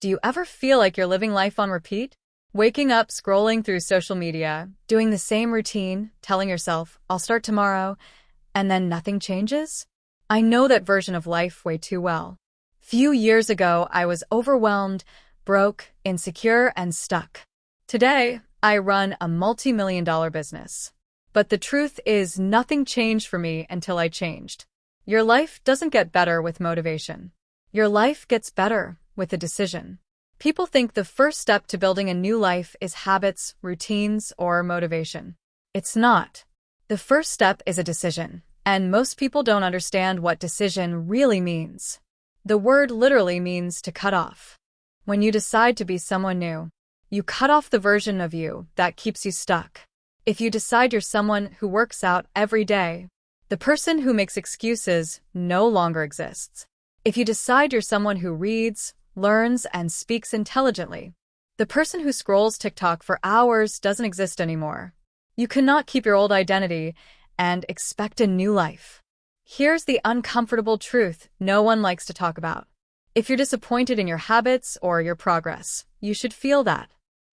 Do you ever feel like you're living life on repeat? Waking up, scrolling through social media, doing the same routine, telling yourself, I'll start tomorrow, and then nothing changes? I know that version of life way too well. Few years ago, I was overwhelmed, broke, insecure, and stuck. Today, I run a multi-million-dollar business. But the truth is, nothing changed for me until I changed. Your life doesn't get better with motivation. Your life gets better with a decision. People think the first step to building a new life is habits, routines, or motivation. It's not. The first step is a decision, and most people don't understand what decision really means. The word literally means to cut off. When you decide to be someone new, you cut off the version of you that keeps you stuck. If you decide you're someone who works out every day, the person who makes excuses no longer exists. If you decide you're someone who reads, learns, and speaks intelligently, the person who scrolls TikTok for hours doesn't exist anymore. You cannot keep your old identity and expect a new life. Here's the uncomfortable truth no one likes to talk about. If you're disappointed in your habits or your progress, you should feel that.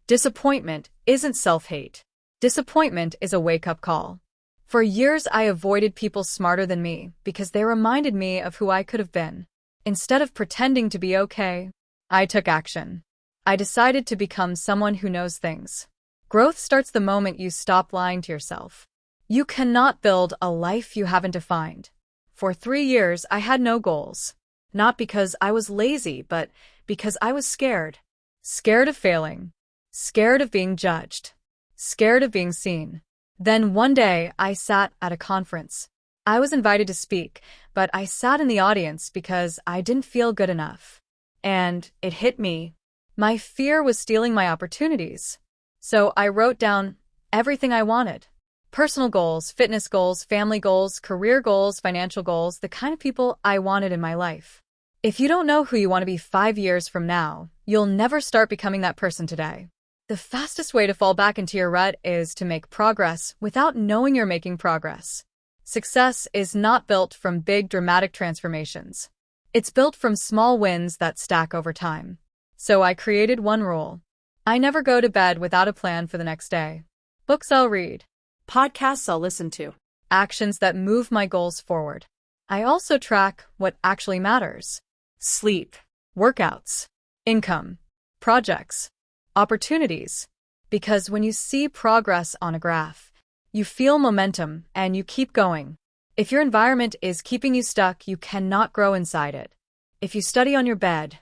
Disappointment isn't self-hate. Disappointment is a wake-up call. For years, I avoided people smarter than me because they reminded me of who I could have been. Instead of pretending to be okay, I took action. I decided to become someone who knows things. Growth starts the moment you stop lying to yourself. You cannot build a life you haven't defined. For 3 years, I had no goals. Not because I was lazy, but because I was scared. Scared of failing. Scared of being judged. Scared of being seen. Then one day, I sat at a conference. I was invited to speak, but I sat in the audience because I didn't feel good enough. And it hit me. My fear was stealing my opportunities. So I wrote down everything I wanted. Personal goals, fitness goals, family goals, career goals, financial goals, the kind of people I wanted in my life. If you don't know who you want to be 5 years from now, you'll never start becoming that person today. The fastest way to fall back into your rut is to make progress without knowing you're making progress. Success is not built from big dramatic transformations. It's built from small wins that stack over time. So I created one rule. I never go to bed without a plan for the next day. Books I'll read. Podcasts I'll listen to. Actions that move my goals forward. I also track what actually matters. Sleep, workouts, income, projects, opportunities. Because when you see progress on a graph, you feel momentum and you keep going. If your environment is keeping you stuck, you cannot grow inside it. If you study on your bed,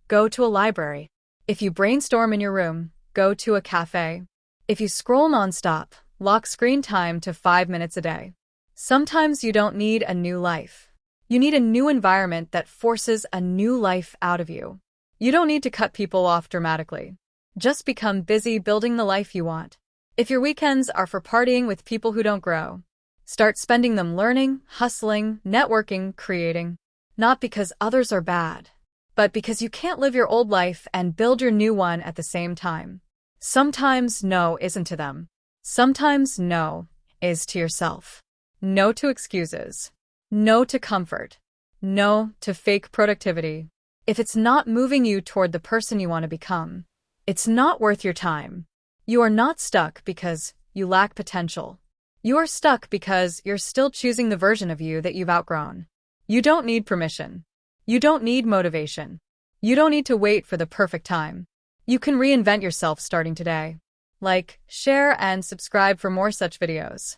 go to a library. If you brainstorm in your room, go to a cafe. If you scroll nonstop, lock screen time to 5 minutes a day. Sometimes you don't need a new life. You need a new environment that forces a new life out of you. You don't need to cut people off dramatically. Just become busy building the life you want. If your weekends are for partying with people who don't grow, start spending them learning, hustling, networking, creating. Not because others are bad, but because you can't live your old life and build your new one at the same time. Sometimes no isn't to them. Sometimes no is to yourself. No to excuses. No to comfort. No to fake productivity. If it's not moving you toward the person you want to become, it's not worth your time. You are not stuck because you lack potential. You are stuck because you're still choosing the version of you that you've outgrown. You don't need permission. You don't need motivation. You don't need to wait for the perfect time. You can reinvent yourself starting today. Like, share, and subscribe for more such videos.